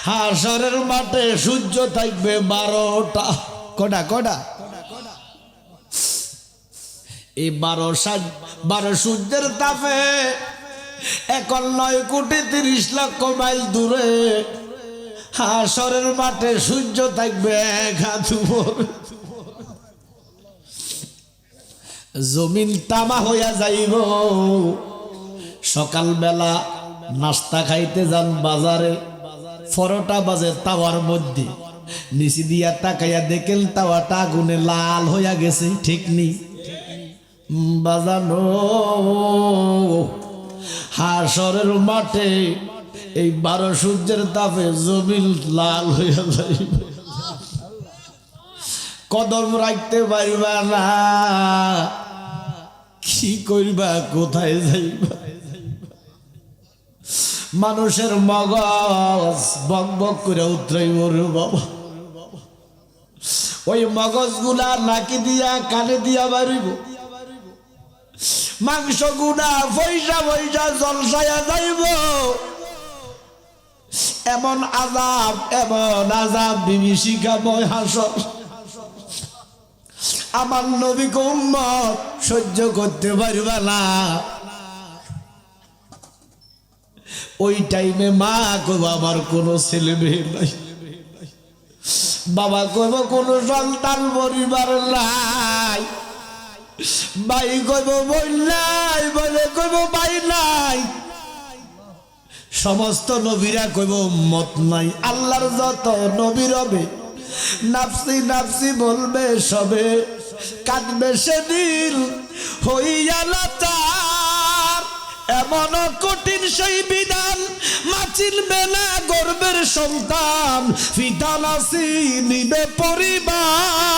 হাসরের মাঠে সূর্য থাকবে 12টা। কটা এই 12 সূর্যের তাপে 1,09,30,00,000 মাইল দূরে হাসরের মাঠে সূর্য থাকবে 1 হাত উপরে। জমিন তামা হইয়া যাইব। সকালবেলা নাস্তা খাইতে যান বাজারে, 12টা বাজে, তাওয়ার মধ্যে নিচে দিয়া তাকাইয়া দেখেন তাওয়াটা আগুনে লাল হইয়া গেছে। ঠিক নেই বাজানো। হাসরের মাঠে এই 12 সূর্যের তাপে জমিন লাল হইয়া যাইবে। কদম রাখতে পারবা না, কি করবা, কোথায় যাইবা? মানুষের মগজ বক বক করে উতরাইব রে বাবা। ওই মগজ গুলা নাকি দিয়া কানে দিয়া বাড়িব, মাংস গুলা পয়সা পয়সা জলসায়া যাইব। এমন আজাব বিভীষিকাময় হাসর আমার নবী উম্মত সহ্য করতে পারবে না। ওই টাইমে মা কইব আমার কোনো ছেলে মেয়ে নাই, বাবা কইব কোনো সন্তান পরিবার নাই, ভাই কইব বোন নাই, বলে কইব ভাই নাই, সমস্ত নবীরা কইব উম্মত নাই। আল্লাহর যত নবী রবে নাফসি নাফসি বলবে সবে, কাঁদবে সেদিন হইয়া লাচার। এমন কঠিন সেই বিধান মা চিনবে না গর্বের সন্তান, পিতা নাসি নিবে পরিবার।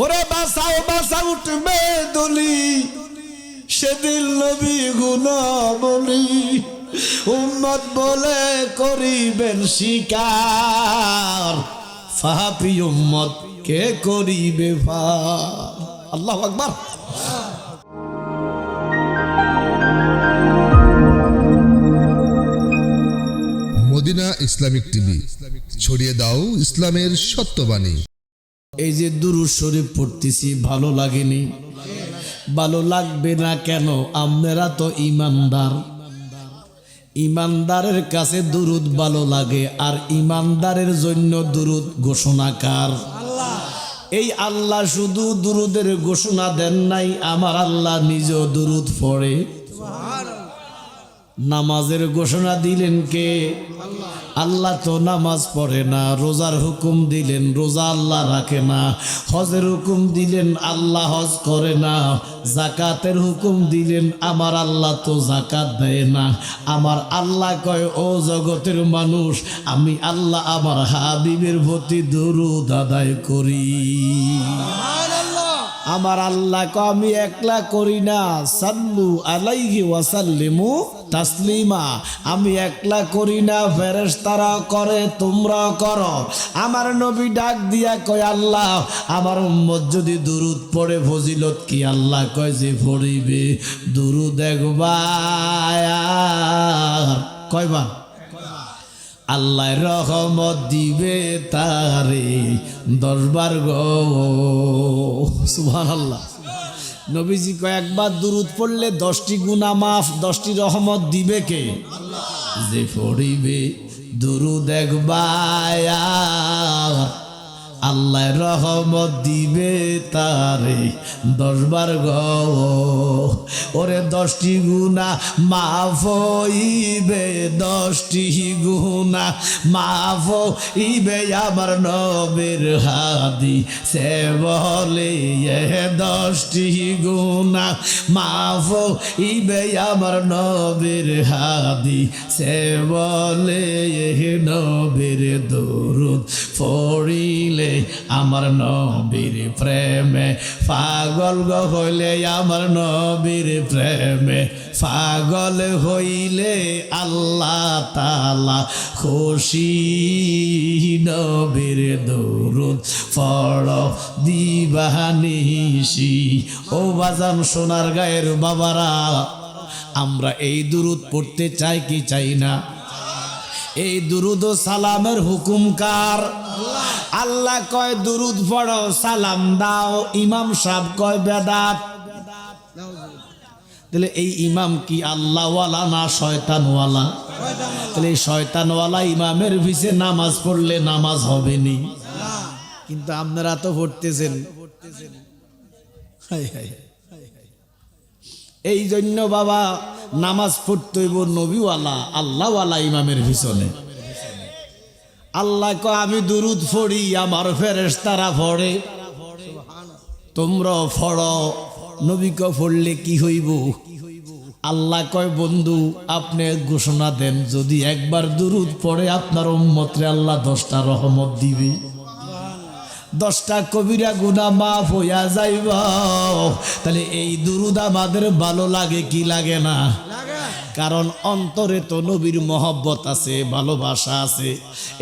ওরে বাসাও বাসা উঠবে দলি, সেদিন নবী গুণাবলী উম্মত বলে করিবেন শিকার। ফাহাপি উম্মত কে করিবে ভার। আল্লাহু আকবার। মদিনা ইসলামিক টিভি, ছড়িয়ে দাও ইসলামের সত্যবাণী। এই যে দুরূদ শরীফ পড়তেছি, ভালো লাগেনি? ভালো লাগবে না কেন? আপনারা তো ইমানদার, ইমানদারের কাছে দুরূদ ভালো লাগে। আর ইমানদারের জন্য দুরূদ ঘোষণাকার এই আল্লাহ। শুধু দুরূদের ঘোষণা দেন নাই, আমার আল্লাহ নিজেও দুরূদ পড়ে। নামাজের ঘোষণা দিলেন কে? আল্লাহ তো নামাজ পড়ে না। রোজার হুকুম দিলেন, রোজা আল্লাহ রাখে না। হজের হুকুম দিলেন, আল্লাহ হজ করে না। জাকাতের হুকুম দিলেন, আমার আল্লাহ তো জাকাত দেয় না। আমার আল্লাহ কয়, ও জগতের মানুষ, আমি আল্লাহ আমার হাবিবের প্রতি দুরূদ আদায় করি। আমার আল্লাহ কয়, আমি একলা করি না, সাল্লু আলাইহি ওয়া সাল্লিমু তাসলিমা। আমি একলা করি না, ফেরেশতারা করে, তোমরা করো। আমার নবী ডাক দিয়া কয়, আল্লাহ আমার উম্মত যদি দুরূদ পড়ে ফজিলত কি? আল্লাহ কয় যে পড়িবে দুরূদ একবার। কয়বার? আল্লাহ রহমত দিবে তারে 10 বার গো। সুবহানাল্লাহ। নবীজি কয়েকবার দুরূদ পড়লে 10টি গুনাহ মাফ, 10টি রহমত দিবে কে? যে পড়িবে দুরূদ একবার, আল্লাহ রহমত দিবে তারে 10 বার গো। ওরে 10টি গুনাহ মাফ হইবে, 10টি গুনাহ মাফ হইবে আমার নবীর হাদিসে বলে। 10টি গুনাহ মাফ হইবে আমার নবীর হাদিসে বলে। নবীর দুরূদ পড়িলে আমার নবীর প্রেমে পাগল গো হইলে, আমার নবীর প্রেমে পাগল হইলে আল্লাহ তাআলা খুশি। নবীর দুরূদ পড়ো দিবানিশি। ও বাজান সোনার গায়ের বাবারা, আমরা এই দুরুদ পড়তে চাই কি চাই না? এই দুরুদ ও সালামের হুকুম কার? আল্লাহ কয় দুরুদ পড়ো, সালাম দাও। ইমাম সাহেব কয় বেদাত। তাহলে এই ইমাম কি আল্লাহওয়ালা না শয়তানওয়ালা? তাহলে এই শয়তানওয়ালা ইমামের পিছে নামাজ পড়লে নামাজ হবে নি? কিন্তু আপনারা তো পড়তেছেন। হায় হায়। এই জন্য বাবা নামাজ পড়তে হইব নবীওয়ালা আল্লাহওয়ালা ইমামের পিছনে। আল্লাহ কয় আমি দুরুদ পড়ি, আমার ফেরেশতারা পড়ে, তোমরা পড়ো। নবী কয় পড়লে কি হইব? আল্লাহ কয় বন্ধু আপনি ঘোষণা দেন, যদি একবার দুরুদ পড়ে আপনার উম্মতরে আল্লাহ 10টা রহমত দিবে, 10টা কবিরা গুনাহ মাফ হইয়া যাইব। তাহলে এই দুরুদ আমাদের ভালো লাগে কি লাগে না? কারণ অন্তরে তো নবীর মহব্বত আছে, ভালোবাসা আছে।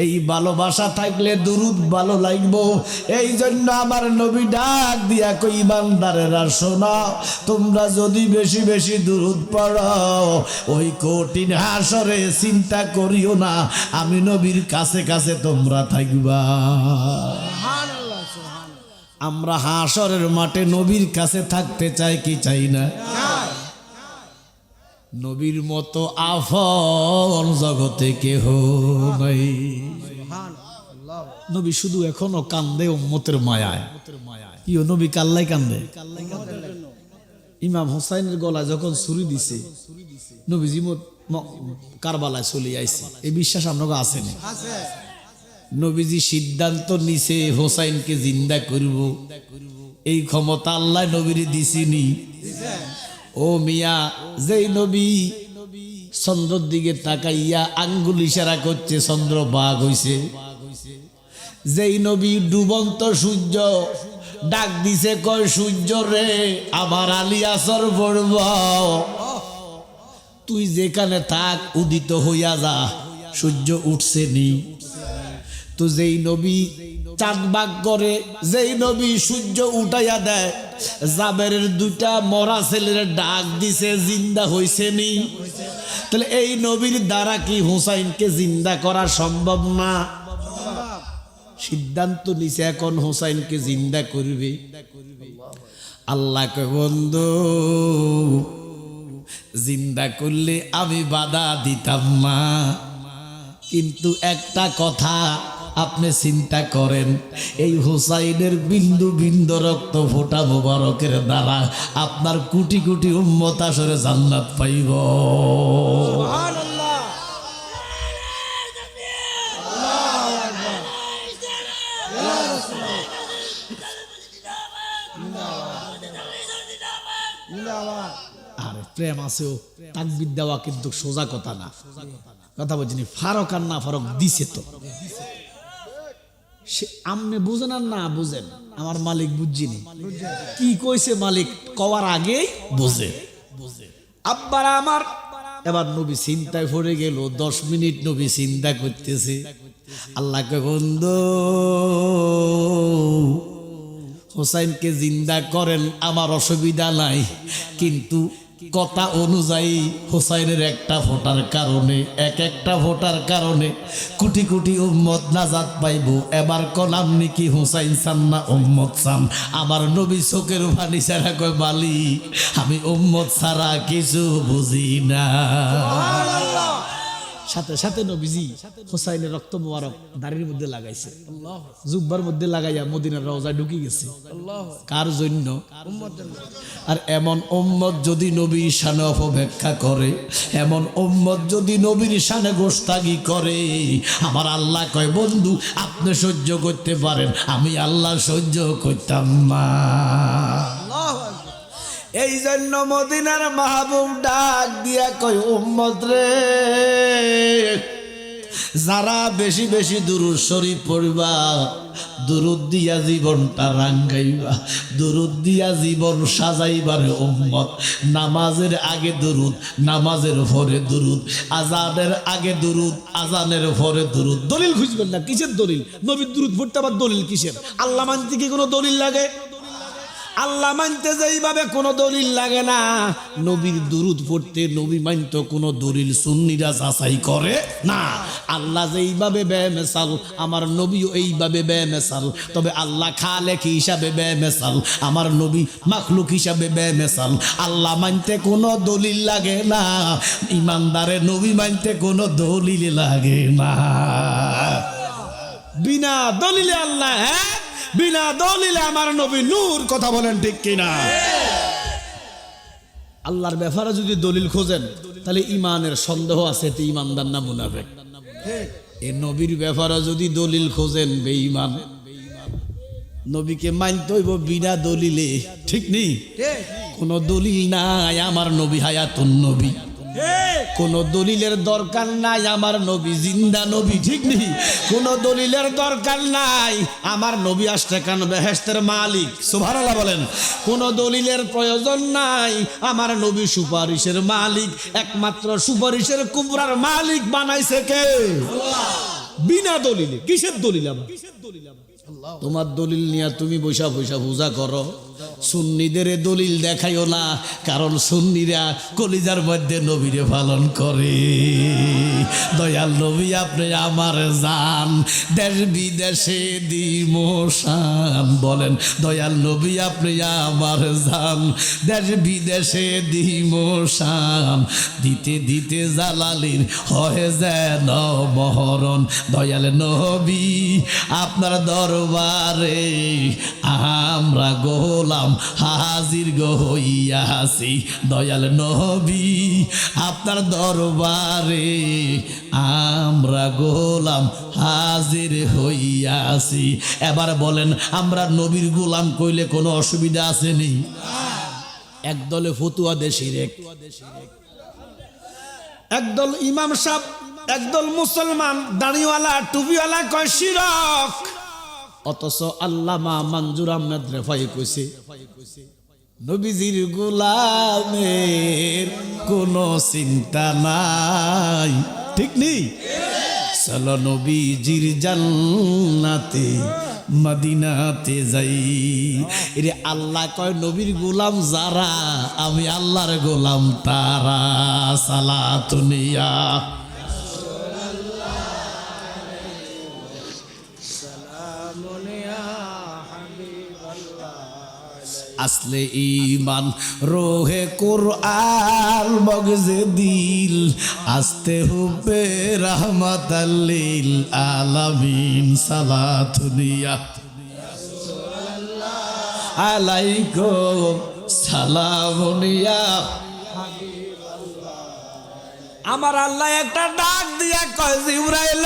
এই ভালোবাসা থাকলে দুরুদ ভালো লাগবো। এই জন্য আমার নবী ডাক দিয়া কই ইমানদারেরা শোনো, তোমরা যদি বেশি বেশি দুরুদ পড়ো, ওই কঠিন হাসরে চিন্তা করিও না, আমি নবীর কাছে কাছে তোমরা থাকবা। আমরা হাসরের মাঠে নবীর কাছে থাকতে চাই কি চাই না? নবীর মতো আফন জগতে কেহ নাই। নবী শুধু এখনো কান্দে উম্মতের মায়ায়। কি নবী কাল্লাই কান্দে? ইমাম হোসাইনের গলায় যখন ছুরি দিছে, নবীজি কারবালায় চলে আইছে, এই বিশ্বাস আপনাকে আছে না? নবীজি সিদ্ধান্ত নিছে হোসাইনকে জিন্দা করব। এই ক্ষমতা আল্লাহ নবীরে দিছিনি? ও মিয়া, যেই নবী চন্দ্রের দিকে তাকাইয়া আঙ্গুল ইশারা করছে চন্দ্র বাঘ হইছে, যেই নবী ডুবন্ত সূর্য ডাক দিছে কয় সূর্য রে আমার আলী আসর পড়ব, তুই যেখানে থাক উদিত হইয়া যা, সূর্য উঠছে নি। তো যেই নবী চাঁদ বাগ করে, যেই নবী সূর্য উঠাইয়া দেয়, জাবেরের 2টা মরা ছেলের ডাক দিছে জিন্দা হইছে নি? তাহলে এই নবীর দ্বারা কি হুসাইনকে জিন্দা করা সম্ভব না? সিদ্ধান্ত নিছে এখন হুসাইনকে জিন্দা করবে। আল্লাহ কয় বন্ধু জিন্দা করলে আমি বাধা দিতাম না, কিন্তু একটা কথা আপনি চিন্তা করেন, এই হুসাইনের বিন্দু বিন্দু রক্ত ফোঁটা মোবারকের দ্বারা আপনার কোটি কোটি উম্মত আসরে জান্নাত পাইব। আরে প্রেম আছেও, তাকবীর দেওয়া কিন্তু সোজা কথা না। কথা বলছিনি, ফারক আর না ফারক দিছে তো। সে আমনে বুঝেন আর না বুঝেন, আমার মালিক বুঝিনি কি কইছে, মালিক কওয়ার আগেই বুঝে। আব্বারা আমার এবার নবী চিন্তায় পড়ে গেল। 10 মিনিট নবী চিন্তা করতেছে। আল্লাহকে বন্ধু হোসাইনকে জিন্দা করেন, আমার অসুবিধা নাই, কিন্তু কথা অনুযায়ী হোসাইনের একটা ভোটার কারণে, একটা ভোটার কারণে কোটি কোটি উম্মত নাজাত পাইব। এবার কলাম নাকি হোসাইন চান না উম্মত চান? আমার নবী চোখের পানি ছাড়া কয় মালিক আমি উম্মত ছাড়া কিছু বুঝি না। সাথে সাথে নবীজি হোসাইনের রক্ত মোবারক দাড়ির মধ্যে লাগাইছে, জুব্বার মধ্যে লাগাইয়া মদিনার রওজায় ঢুকে গেছে। কার জন্য? আর এমন উম্মত যদি নবীর শানে অপব্যাখ্যা করে, এমন উম্মত যদি নবীর শানে গোস্তাগি করে, আমার আল্লাহ কয় বন্ধু আপনি সহ্য করতে পারেন, আমি আল্লাহ সহ্য করতাম না। এই জন্য মদিনার মাহবুব ডাক দিয়া কয় উম্মত রে, যারা বেশি বেশি দুরূদ শরীফ পড়বা, দুরূদ দিয়া জীবনটা রাঙ্গাইবা, দুরূদ দিয়া জীবন সাজাইবারে উম্মত। নামাজের আগে দুরূদ, নামাজের পরে দুরূদ, আজানের আগে দুরূদ, আজানের পরে দুরূদ। দলিল খুঁজবেন না, কিসের দলিল? নবীর দুরূদ পড়তে আবার দলিল কিসের? আল্লাহ মানতে কি কোনো দলিল লাগে? আল্লাহ মানতে যেইভাবে কোনো দলিল লাগে না, নবীর দুরুদ পড়তে নবী মানতো কোনো দলিল সুন্নিরা যাচাই করে না। আল্লাহ যেইভাবে বেমেসাল, আমার নবীও এইভাবে বেমেসাল। তবে আল্লাহ খালেক হিসাবে বেমেসাল, আমার নবী মাখলুক হিসাবে বেমেসাল। আল্লাহ মানতে কোনো দলিল লাগে না, ইমানদারে নবী মানতে কোনো দলিল লাগে না। বিনা দলিলে আল্লাহ হ্যাঁ, বিনা দলিলে আমার নবী নূর। কথা বলেন ঠিক কিনা? আল্লাহর ব্যাপারে যদি দলিল খোঁজেন তাহলে ইমানের সন্দেহ আছে, তে ইমানদার না মুনাফিক। এই নবীর ব্যাপারে যদি দলিল খোঁজেন বেঈমান। নবীকে মানতে হইব বিনা দলিলে, ঠিক নেই? কোন দলিল নাই, আমার নবী হায়াতুন নবী। কোন দলিলের দরকার নাই, আমার নবী জিন্দা নবী, ঠিক নেই? কোন দলিলের দরকার নাই, আমার নবী আশরাকান বেহেশতের মালিক। সুবহানাল্লাহ বলেন। কোন দলিলের প্রয়োজন নাই, আমার নবী সুপারিশের মালিক। একমাত্র সুপারিশের কুবরার মালিক বানাইছে কে? বিনা দলিলে। কিসের দলিল? আমার তোমার দলিল নিয়ে তুমি বৈশা বৈশা পূজা করো। সুন্নিদের দলিল দেখাইও না, কারণ সুন্নিরা কলিজার মধ্যে নবীরে পালন করে। দয়াল নবী আপনি আমার জান, দেশ বিদেশে দিমোশান। বলেন দয়াল নবী আপনি আমার জান, দেশ বিদেশে দিমোশান। দিতে দিতে জালালির হয় যেন মহরণ। দয়াল নবী আপনার দরবারে আমরা গোলাম হাজির গো হইয়াছি। দয়াল নবী আপনার দরবারে আমরা গোলাম হাজির হইয়াছি। এবার বলেন আমরা নবীর গোলাম কইলে কোনো অসুবিধা আছে নি? একদলে ফতুয়া দেশির একদল ইমাম সাহেব, একদল মুসলমান দাড়িওয়ালা টুপিওয়ালা কয় শিরক। অথচ আল্লামা মঞ্জুর আহমেদ রেফাই কইছে নবীজির গোলামের কোনো চিন্তা নাই, ঠিক নেই? চলো নবীজির জান্নাতে মদিনাতে যাই। এরে আল্লাহ কয় নবীর গোলাম যারা, আমি আল্লাহর গোলাম তারা। সালাতুনিয়া আসলে ইমান রোহে কুরআন মগজে দিল, আসতে হুবে রহমাতাল্লিল আলামিন। সালাতুনিয়া আলাইকুম সালামুনিয়া। আমার আল্লাহ একটা ডাক দিয়া কয় জিবরাইল,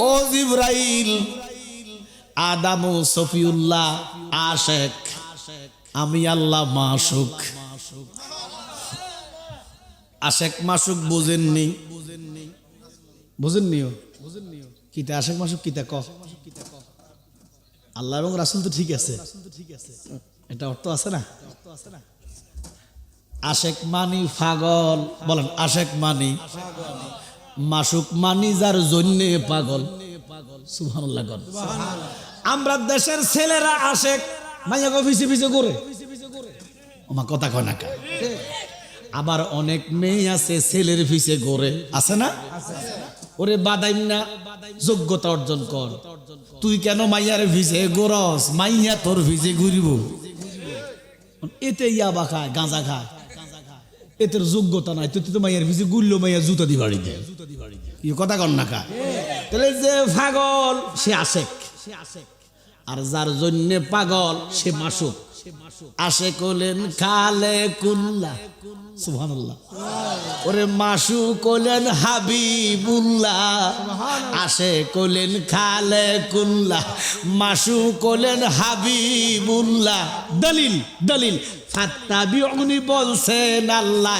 ও জিবরাইল, আদম ও সফিউল্লাহ আশেক, আমি আল্লাহ মাশুক। আশেক মাশুক বুঝেননি? বুঝেননিও? কিতা আশেক মাশুক কিতা ক? আল্লাহ এবং রাসূল তো ঠিক আছে, এটা অর্থ আছে না? আশেক মানি পাগল। বলেন আশেক মানি, মাশুক মানি যার জন্যে পাগল। সুবহানাল্লাহ। আমরা দেশের ছেলেরা আশেক মাইয়া পিছে পিছে করে, আমার কথা কয় না। আবার অনেক মেয়ে আছে ছেলের পিছে ঘোরে, আছে না? ওরে বাদাইম না, যোগ্যতা অর্জন কর। তুই কেন মাইয়ার পিছে ঘোরস? মাইয়া তোর পিছে ঘুরিব। এতে ইয়াবা খায়, গাঁজা খায়, এতের যোগ্যতা নাই। তুই তো মাইয়ার পিছে ঘুরলো, মাইয়া জুতা দি বাড়ি দেয়। কথা কন না কা? তাহলে যে পাগল সে আশেক, আর যার জন্য পাগল সে মাশুক। আশেক হলেন খালে কুল্লা। সুবহানাল্লাহ। ওরে মাশুক হলেন হাবিবুল্লাহ, আশেক হলেন খালে কুল্লা, মাশুক হলেন হাবিবুল্লাহ। দলিল দলিল ফাত্তাবিউনি বলছেন আল্লাহ,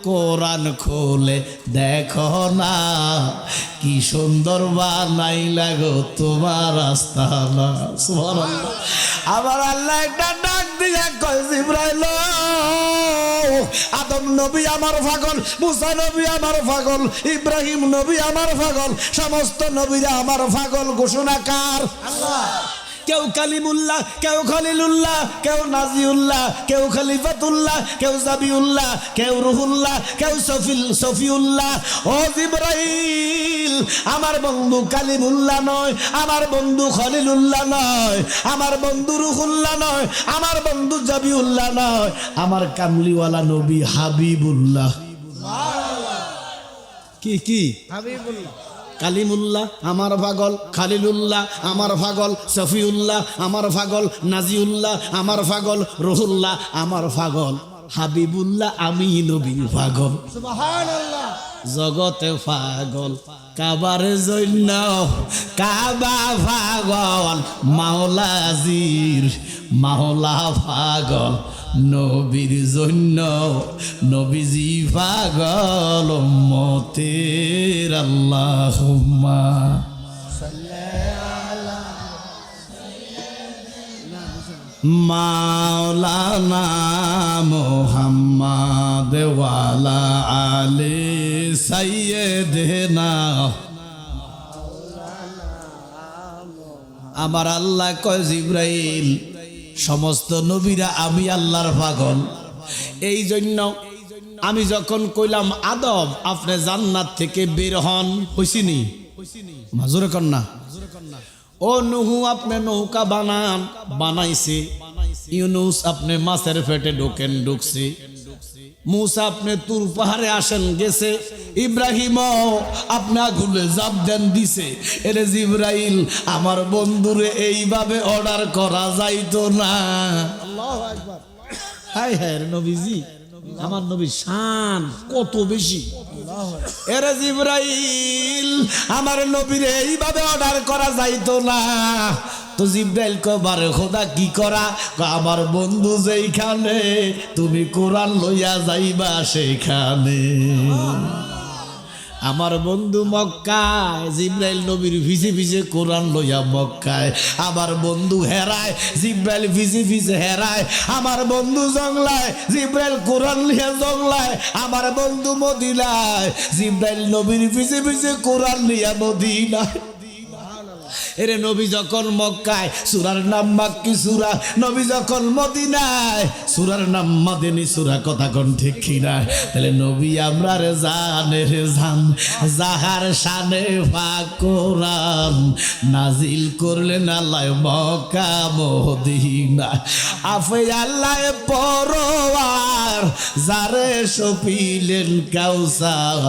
কোরআন খোলে দেখো না কি সুন্দর বানাইলা গো তোমার আস্তানা। সুবহানাল্লাহ। আবার আল্লাহ একটা ডাক দিয়া কয় জিবরাইল, আদম নবী আমার পাগল, মুসা নবী আমার পাগল, ইব্রাহিম নবী আমার পাগল, সমস্ত নবীরা আমার পাগল। ঘোষণা কার? আল্লাহ। কেউ কালিমুল্লাহ, কেউ খলিলুল্লাহ, কেউ নাজিউল্লাহ, কেউ খলিফাতুল্লাহ, কেউ জাবিউল্লাহ, কেউ রুহুল্লাহ, কেউ সফিউল্লাহ। ও জিবরাইল, আমার বন্ধু কালিমুল্লাহ নয়, আমার বন্ধু খলিলুল্লাহ নয়, আমার বন্ধু রুহুল্লাহ নয়, আমার বন্ধু জাবিউল্লাহ নয়, আমার কামলিওয়ালা নবী হাবিবুল্লাহ। কি কি হাবিবুল্লাহ, কালিমুল্লাহ আমার পাগল, খালিলুল্লাহ আমার পাগল, সফিউল্লাহ আমার পাগল, নাজিউল্লাহ আমার পাগল, রুহুল্লাহ আমার পাগল, হাবিবুল্লাহ আমি নবী পাগল। সুবহানাল্লাহ। জগতে পাগল কাবার জন্য, কাবা পাগল মাওলাজির, মাওলা পাগল নবীর জন্য, নবীজি পাগল উম্মতের। আল্লাহুম্মা মাওলানা মুহাম্মদ ওয়ালা আলি সাইয়্যিদিনা। আমার আল্লাহ কয় জিবরাইল, সমস্ত নবীরা আমি আল্লাহর পাগল। এই জন্য আমি যখন কইলাম আদম আপনি জান্নাত থেকে বের হন, হইছিনি মাজুরে কন্যা, ও নুহু আপনি নৌকা বানান, বানাইছে। ইউনুস আপনি মাছের পেটে ঢুকছে। মুসা আপনি তুর পাহাড়ে আসেন গেছে। ইব্রাহিম আপনি আগুনে জাপ দেন দিছে। এরে জিবরাইল, আমার বন্ধুরে এইভাবে অর্ডার করা যাইতো না। আল্লাহু আকবার। হায় হায় রে নবীজি, আমার নবী শান কত বেশি। এরে জিবরাইল, আমার নবীরে এইভাবে অর্ডার করা যাইতো না। তো জিবরাইল কবার খোদা কি করা, আমার বন্ধু যেইখানে তুমি কোরআন লইয়া যাইবা সেইখানে। আমার বন্ধু মক্কায়, জিবরাইল নবীর ভিজে ভিজে কোরআন লইয়া মক্কায়। আমার বন্ধু হেরায়, জিবরাইল ভিজে ভিজে হেরায়। আমার বন্ধু জংলায়, জিবরাইল কোরআন লিয়া জংলায়। আমার বন্ধু মদিনায়, জিবরাইল নবীর ভিজে ভিজে কোরআন লিয়া মদিনায়। এরে নবী যখন মক্কায়, সূরার নাম মাক্কি সূরা। নবী যখন মদিনায়, সূরার নাম মাদানী সূরা। কথা কোন ঠিক কিনা? তাহলে নবী আমরা রে জানে রে জান, যাহার শানে পাক কোরআন নাজিল করলেন আল্লাহ মক্কা মদিনা। আফে আল্লাহ পরওয়ার, যারে সপিলেন কাউসার,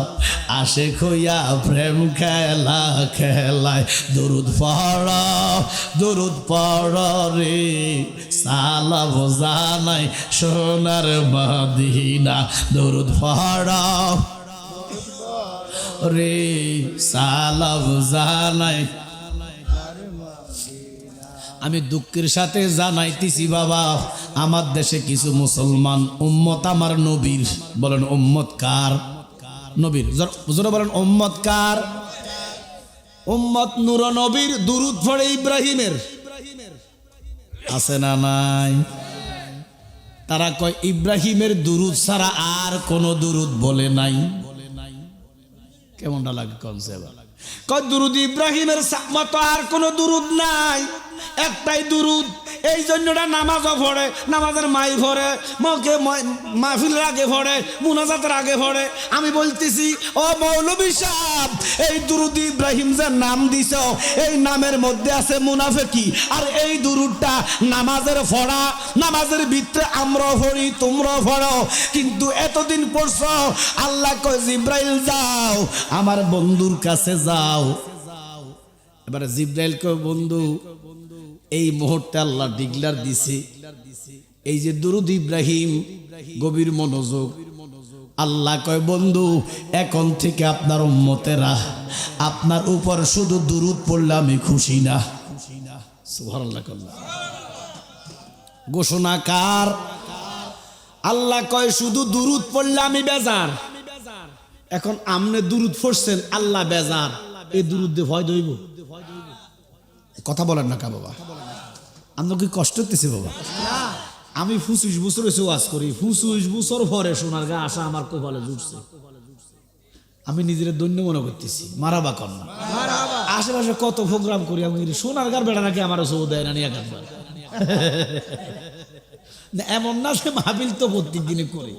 আশিক হইয়া প্রেম খেলা খেলায়। দরুদ দরুদ পড় রে, সালাম জানাই সোনার মদিনা। দরুদ পড় রে, সালাম জানাই। আমি দুঃখের সাথে জানাইতেছি বাবা, আমার দেশে কিছু মুসলমান উম্মত আমার নবীর, বলেন উম্মত কার? নবীর। জোরে বলেন উম্মত কার? উম্মত নূর নবীর দুরুদ পড়ে ইব্রাহিমের। আছে না নাই? তারা কয় ইব্রাহিমের দুরুদ ছাড়া আর কোন দুরুদ বলে নাই। কেমনটা লাগে কনসেপ্ট? কয় দুরুদ ইব্রাহিমের মতো আর কোন দুরুদ নাই, একটাই দুরুদ। এই জন্যটা নামাজও পড়ে, নামাজের মাই পড়ে, মাহফিলের আগে পড়ে, মুনাজাতের আগে পড়ে। আমি বলতেছি ও মৌলভী সাহেব, এই দুরুদ ইব্রাহিম যে নাম দিছ, এই নামের মধ্যে আছে মুনাফিকি। আর এই দুরুদটা নামাজের পড়া, নামাজের ভিতরে আমরাও পড়ি, তোমরাও পড়ো, কিন্তু এতদিন পড়ছো। আল্লাহ কয় জিব্রাইল যাও, আমার বন্ধুর কাছে যাও। এবারে জিব্রাইল কয় বন্ধু, এই মুহূর্তে আল্লাহ ডিক্লার দিছে, এই যে দুরুদ ইব্রাহিম, গভীর মনোযোগ। আল্লাহ কয় বন্ধু, এখন থেকে আপনার উম্মতেরা আপনার উপর শুধু দুরুদ পড়লে আমি খুশি না। সুবহানাল্লাহ। ঘোষণা কার? আল্লাহ কয় শুধু দুরুদ পড়লে আমি বেজার। এখন আমনে দুরুদ পড়ছেন, আল্লাহ বেজার, এই দুরুদ দিয়ে ভয় দইব? কথা বলেন না কা বাবা? আমরা কি কষ্ট হতেছে বাবা? আমি 25 বছর এসে ওয়াজ করি, 25 বছর পরে সোনার গা আসা আমার কপালে জুটছে। আমি নিজের দৈন্য মনে করতেছি। মারাবা কন্যা, আশেপাশে কত প্রোগ্রাম করি আমি, সোনারগাঁর বেড়া নাকি আমার সৌ দেয় না নিয়ে একবার। এমন না সে মাহফিল তো প্রত্যেক দিনে করে,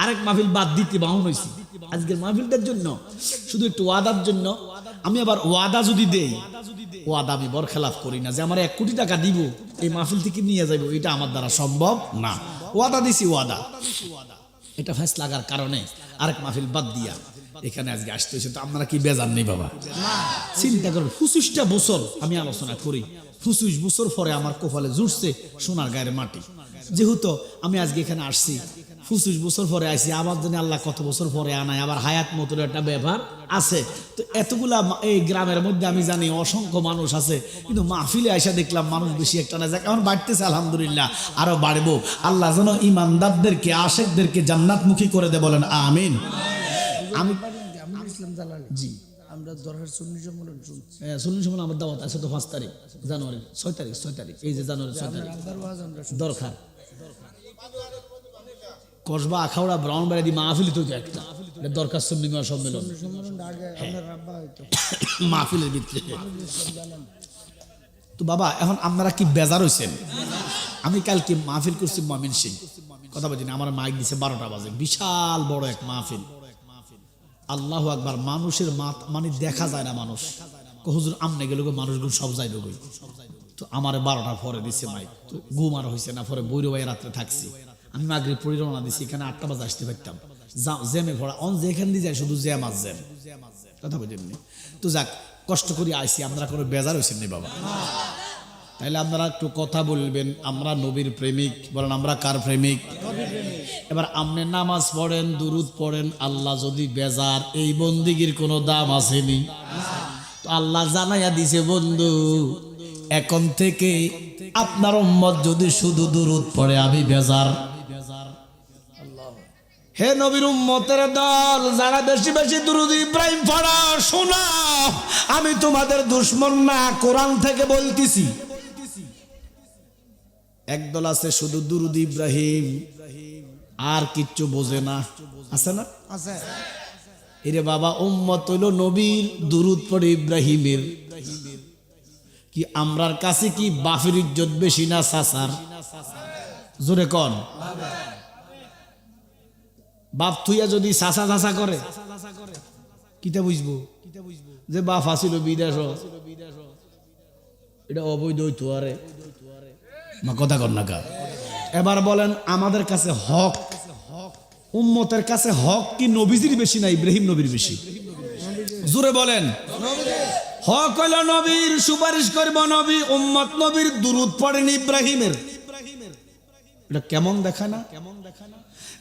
আরেক মাহফিল বাদ দিতে বাহন হয়েছি আজকের মাহফিলটার জন্য, শুধু একটু ওয়াদার জন্য। আমি আবার ওয়াদা যদি দেই, ওয়াদা আমি বরখেলাফ করি না যে আমার 1 কোটি টাকা দিব এই মাহফিল থেকে নিয়ে যাবো, এটা আমার দ্বারা সম্ভব না। ওয়াদা দিছি, ওয়াদা এটা ফেস লাগার কারণে আরেক মাহফিল বাদ দিয়া এখানে আজকে আসতে হয়েছে। তো আপনারা কি বেজার নেই বাবা? চিন্তা করুন, 25টা বছর আমি আলোচনা করি, 25 বছর পরে আমার কপালে জুটছে সোনার গায়ের মাটি। যেহেতু আমি আজকে এখানে আসছি, 25 বছর পরে আইছি, আমার জন্য আল্লাহ কত বছর পরে আনায়, আবার হায়াত মতন একটা ব্যাপার আছে। তো এতগুলা এই গ্রামের মধ্যে আমি জানি অসংখ্য মানুষ আছে, কিন্তু মাহফিলে আইসা দেখলাম মানুষ বেশি একটা না, যাক এখন বাড়তেছে আলহামদুলিল্লাহ, আরো বাড়বো। আল্লাহ যেন ইমানদারদেরকে, আশেকদেরকে জান্নাতমুখী করে দে, বলেন আমিন। আমি ইসলাম জালালি জি আমরা দরকার সুন্নি সম্মেলন শুনছি। শুনুন শুনুন, আমার দাওয়াত আছে তো 5 তারিখ জানুয়ারি, 6 তারিখ, এই যে জানুয়ারি 6 তারিখ আদার ওয়াজ আমরা দরকার। কসবা আখাউড়া ব্রাউনবাড়ি মাহফিল তো একটা এটা দরকার, সুন্নি সম্মেলন সম্মেলন আগে আমরা রাব্বা হইতো মাহফিলের ভিতরে। তো বাবা এখন আপনারা কি বেজার হইছেন? আমি কালকে মাহফিল করছি মমিন সিং, কথা বলছি না, আমার মাইক দিছে 12টা বাজে, বিশাল বড় এক মাহফিল। আল্লাহু আকবার, মানুষের মানে দেখা যায় না মানুষ। হুজুর আমনে গেল মানুষগুলো সব যাইব গই। তো আমার 12টার পরে দিছে মাইক, তো ঘুম আর হয়েছে না, পরে বৈরো ভাই রাত্রে থাকছি। আমি মাগরিব পড়ি রওনা দিছি, এখানে 8টা বাজে আসতে পারতাম, জ্যামে ভরা অন, যেখান দিয়ে যায় শুধু জ্যাম আর জ্যাম, কথা বুঝেননি। তো যাক, কষ্ট করে আইছি, আপনারা কোনো বেজার হয়েছেন নি বাবা? তাইলে আপনারা একটু কথা বলবেন, আমরা নবীর প্রেমিক, বলেন আমরা কার প্রেমিক? এবার আপনি নামাজ পড়েন, দুরুদ পড়েন, আল্লাহ যদি বেজার, এই বন্দিগির কোনো দাম আসেনি। তো আল্লাহ জানাইয়া দিছে, বন্ধু এখন থেকে আপনার উম্মত যদি শুধু দুরুদ পড়ে আমি বেজার। হে নবীর উম্মতের দল, যারা বেশি বেশি দুরুদ ইব্রাহিম পড়া, শোনা, আমি তোমাদের দুশমন না, কোরআন থেকে বলতেছি। একদল আছে শুধু দুরুদ ইব্রাহিম, আর কিচ্ছু বোঝে না, আছে না? আছে এরে বাবা, উম্মত হইল নবীর, দুরুদ পড়ে ইব্রাহিমের। কি আমরার কাছে কি বাপের ইজ্জত বেশি না চাচার? জোরে কন। বাপ থুইয়া যদি চাচা চাচা করে, কিটা বুঝবো যে বাপ আসিল বিদেশ, এটা অবৈধ হইতো। আরে কথা কন না কা। এবার বলেন আমাদের কাছে হক, উম্মতের কাছে হক কি নবীজির বেশি না ইব্রাহিম নবীর বেশি? জোরে বলেন। হক হইল নবীর, সুপারিশ করব নবী, উম্মত নবীর, দুরুদ পড়েন ইব্রাহিমের। এটা কেমন দেখা না?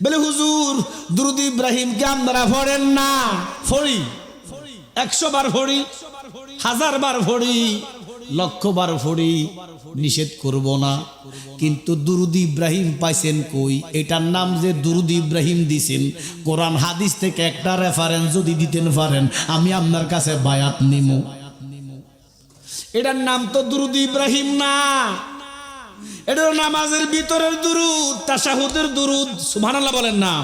বলে হুজুর দুরুদ ইব্রাহিমকে আপনারা পড়েন না? পড়ি, 100 বার পড়ি, 1000 বার পড়ি, 1,00,000 বার পড়ি, নিষেধ করব না। কিন্তু দুরুদ ইব্রাহিম পাইছেন কই? এটার নাম যে দুরুদ ইব্রাহিম দিছেন, কোরআন হাদিস থেকে একটা রেফারেন্স যদি দিতেন পারেন, আমি আপনার কাছে বায়াত নিমু। এটার নাম তো দুরুদ ইব্রাহিম না, এটা নামাজের ভিতরের দুরুদ, তাশাহুদের দুরুদ। সুবহানাল্লাহ বলেন না?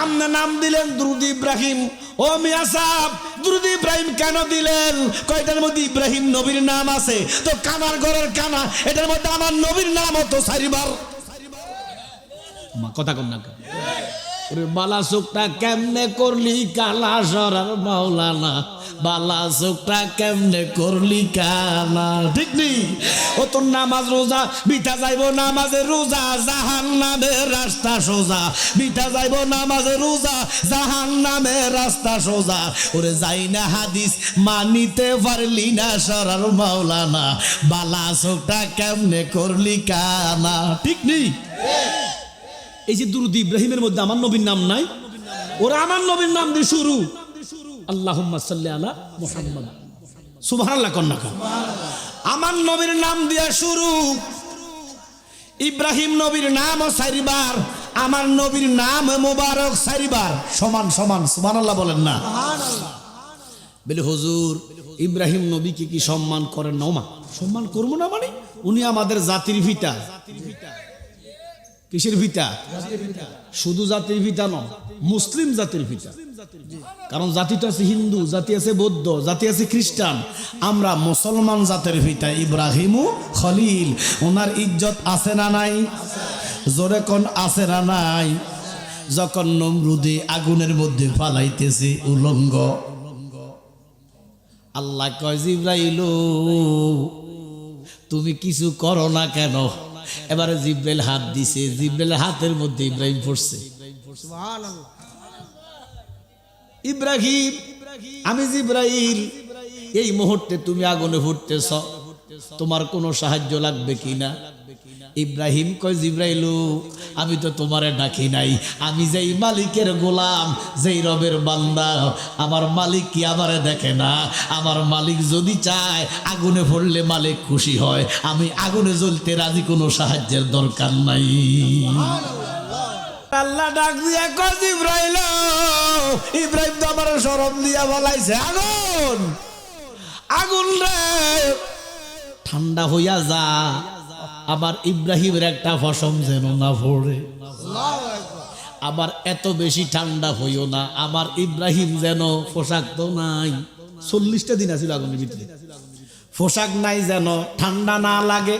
আপনি নাম দিলেন দুরুদ ইব্রাহিম। ও মিয়া সাহেব, দুরুদ ইব্রাহিম কেন দিলেন? কয়টার মধ্যে ইব্রাহিম নবীর নাম আছে? তো কানার ঘরের কানা, এটার মধ্যে আমার নবীর নাম হতো 4 বার। কথা কম না, ওরে বালা চোখটা কেমনে করলি কালা, সরার মাওলানা, বালা চোখটা কেমনে করলি কালা, ঠিক নেই? ও তোর নামাজ রোজা বিটা যাইব, নামাজে রোজা জাহান্নামের রাস্তা সোজা, বিটা যাইব নামাজে রোজা জাহান্নামের রাস্তা সোজা। ওরে যাই না হাদিস মানিতে পারলি না, সরার মাওলানা, বালা চোখটা কেমনে করলি কালা, ঠিক নেই? এই যে দুরুদ ইব্রাহিমের মধ্যে আমার নবীর নাম নাই, ওরা আমার নবীর নাম দিয়ে শুরু, আল্লাহুম্মা সাল্লি আলা মুহাম্মদ। সুবহানাল্লাহ কন্যা, আমার নবীর নাম দিয়ে শুরু। ইব্রাহিম নবীর নাম 4 বার, আমার নবীর নাম মোবারক 4 বার, সমান সমান। সুবহানাল্লাহ বলেন না? বলে হুজুর ইব্রাহিম নবীকে কি সম্মান করেন না? মা সম্মান করবো না মানে? উনি আমাদের জাতির পিতা। কিসের পিতা? শুধু জাতির পিতা নয়, মুসলিম জাতির পিতা। কারণ জাতি তো আছে হিন্দু, জাতি আছে বৌদ্ধ, জাতি আছে খ্রিস্টান। আমরা মুসলমান জাতের পিতা ইব্রাহিমু খলিল, ওনার ইজ্জত আছে না নাই? জোরে কোন আছে না নাই? যখন নমরুদে আগুনের মধ্যে ফালাইতেছে উলঙ্গ, আল্লাহ কয় জিব্রাইল তুমি কিছু করো না কেন? এবারে জিব্রাইল হাত দিছে, জিব্রাইলের হাতের মধ্যে ইব্রাহিম পড়ছে। সুবহানাল্লাহ। ইব্রাহিম, আমি জিব্রাইল, এই মুহূর্তে তুমি আগুনে ফুটতেছ, তোমার কোনো সাহায্য লাগবে কিনা? ইব্রাহিম কয় জিব্রাইল আমি তো তোমারে ডাকি নাই, আমি যেই মালিকের গোলাম, যেই রবের বান্দা, আমার মালিক কি আমারে দেখে না? আমার মালিক যদি চায় আগুনে পড়লে মালিক খুশি হয়, আমি আগুনে জ্বলতে রাজি, কোনো সাহায্যের দরকার নাই। আল্লাহ ডাক দিয়া কয় জিব্রাইল, ইব্রাহিম তো আমার শরম দিয়া বলাইছে, আগুন আগুন রে ঠান্ডা হইয়া যা, আবার ইব্রাহিমের একটা ফসম যেন না পড়ে। আবার এত বেশি ঠান্ডা হইও না, আমার ইব্রাহিম যেন পোশাক তো নাই, 40টা দিন আছিল আগুনের ভিতরে, পোশাক নাই যেন ঠান্ডা না লাগে,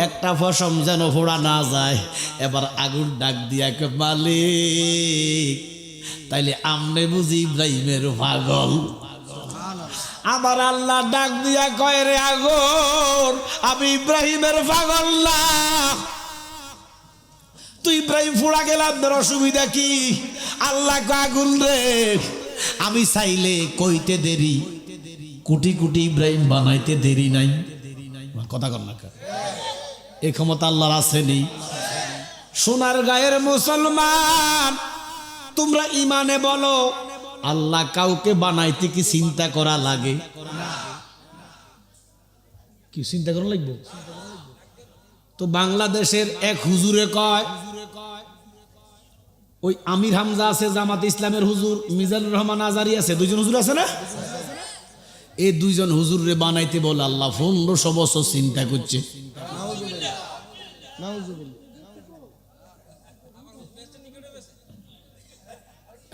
একটা ফসম যেন ফোড়া না যায়। এবার আগুন ডাক দিয়া কে মালিক, তাইলে আমনে বুঝি ইব্রাহিমের পাগল? আমার আল্লাহ ডাক দিয়া কয় রে আগুন, আমি ইব্রাহিমের পাগল না। তুই ইব্রাহিম ফোড়া গেলাম, তোর অসুবিধা কি? আল্লাহ কয় আগুন রে, আমি চাইলে কইতে দেরি, কোটি কোটি ইব্রাহিম বানাইতে দেরি নাই। কথা কর না, এই ক্ষমতা আল্লাহর আসেনি? সোনার গায়ের মুসলমান, তোমরা ইমানে বলো আল্লাহ কাউকে বানাইতে কি চিন্তা করা লাগে? কি চিন্তা করা লাগবে? তো বাংলাদেশের এক হুজুরে কয়, ওই আমির হামজা আছে জামাত ইসলামের হুজুর, মিজানুর রহমান আজারি আছে, দুইজন হুজুর আছে না? এই দুইজন হুজুরে বানাইতে বলে আল্লাহ 1500 বছর চিন্তা করছে।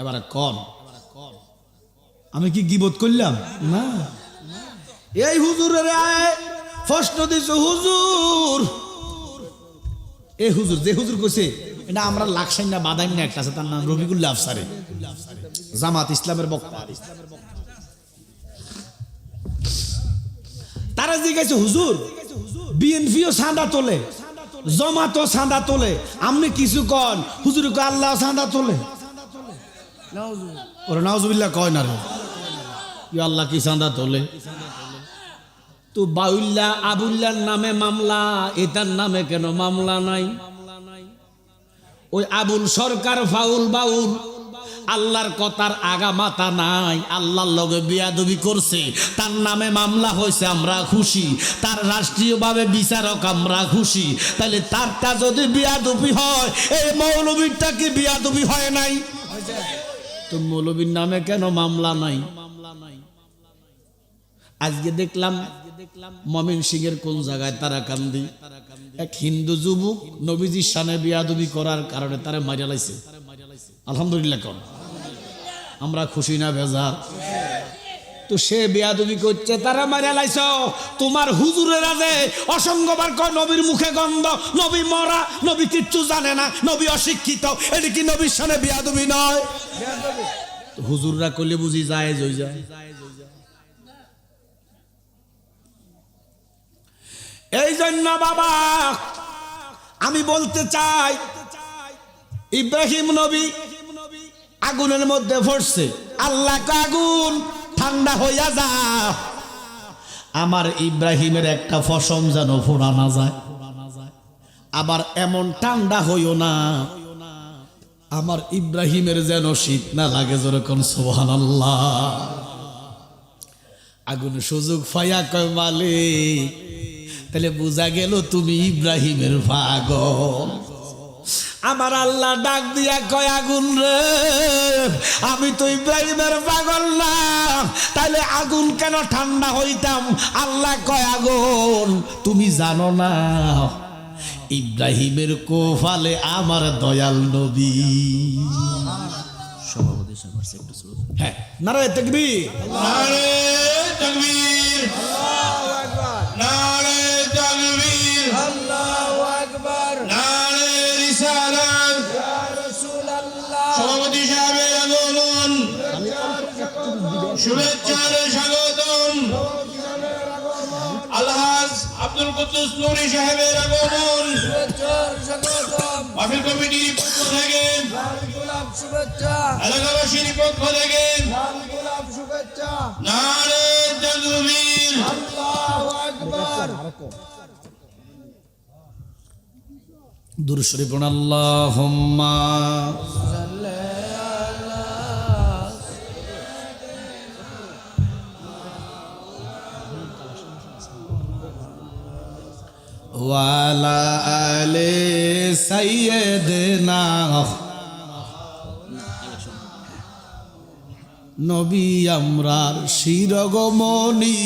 এবার কন আমি কি গীবত করলাম? না, এই হুজুরের প্রশ্ন দিছ হুজুর, এই হুজুর যে হুজুর কইছে এটা আমরা লাকসাই না বাদাইম না, একটা আছে তার নাম রবিকুল্লাহ আফসারে, জামাত ইসলামের বক্তা। তারা জিজ্ঞাসা হুজুর বিএনপিও চাঁদা তোলে, জমাতো চাঁদা তোলে, আপনি কিছু কন? হুজুর কয় আল্লাহ চাঁদা তোলে। ওরা নাউজুবিল্লাহ কয় না রে, আল্লাহ কি চাঁদা তোলে? তো বাউল্লাহ আবুল্লার নামে মামলা, এটার নামে কেন মামলা নাই? ওই আবুল সরকার ফাউল বাউল, আল্লাহর কথার আগা মাথা নাই, আল্লাহর লগে বিয়াদবি করছে, তার নামে মামলা হয়েছে, আমরা খুশি। তার রাষ্ট্রীয়ভাবে বিচারক আমরা খুশি। তাহলে তারটা যদি বিয়াদবি হয়, এই মৌলবীরটা কি বিয়াদবি হয় নাই? তো মৌলবীর নামে কেন মামলা নাই? আজকে দেখলাম ময়মনসিংহের কোন জায়গায় তারাকান্দি, এক হিন্দু যুবক নবীজির শানে বিয়াদবি করার কারণে তারা মারিয়া লাইছে। আলহামদুলিল্লাহ কোন আমরা খুশি না বেজার? তো সে বিয়াদবি করছে, তারা মারিয়া লাইছ। তোমার হুজুরেরা যে অসংখ্যবার কয় নবীর মুখে গন্ধ, নবী মরা, নবী কিচ্ছু জানে না, নবী অশিক্ষিত, এটি কি নবীর শানে বিয়াদবি নয়? হুজুররা কইলে বুঝি জায়েজ হই যায়। এই জন্য বাবা আমি বলতে চাই, ইব্রাহিম নবী আগুনের মধ্যে পড়ছে, আল্লাহ আগুন ঠান্ডা হইয়া যা, আমার ইব্রাহিমের একটা ফসম যেন ফোড়া না যায়। আবার এমন ঠান্ডা হইও না আমার ইব্রাহিমের যেন শীত না লাগে। যেরকম সুবহানাল্লাহ। আগুন সুযোগ ফাইয়া কয় মালিক, তাহলে বোঝা গেল তুমি ইব্রাহিমের পাগল। আমার আল্লাহ ডাক দিয়া কয় আগুন রে, আমি তো ইব্রাহিমের পাগল না, তাহলে আগুন কেন ঠান্ডা হইতাম? আল্লাহ কয় আগুন তুমি জানো না ইব্রাহিমের কোফালে আমার দয়াল নবী। সভাপতি সাহেব একটু হ্যাঁ, নারায়ে তাকবীর। নারে তাকবীর, নারে তাকবীর, নারে রিসালাত। সভাপতি সাহেবের আগমন, শুভেচ্ছার স্বাগতম। আলহাজ আব্দুল কুদ্দুস নূরী সাহেবের আগমন, মাহফিল কমিটির পক্ষ থেকে, এলাকাবাসীর পক্ষ থেকে নারে তাকবীর। দুরূদ শরীফ পড়ুন। আল্লাহুম্মা ওয়ালা আলে সাইয়্যিদিনা। নবী আমরার শিরোমণি,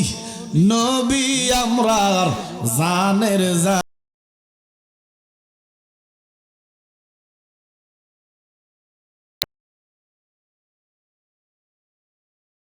নবী আমরার জানের জান।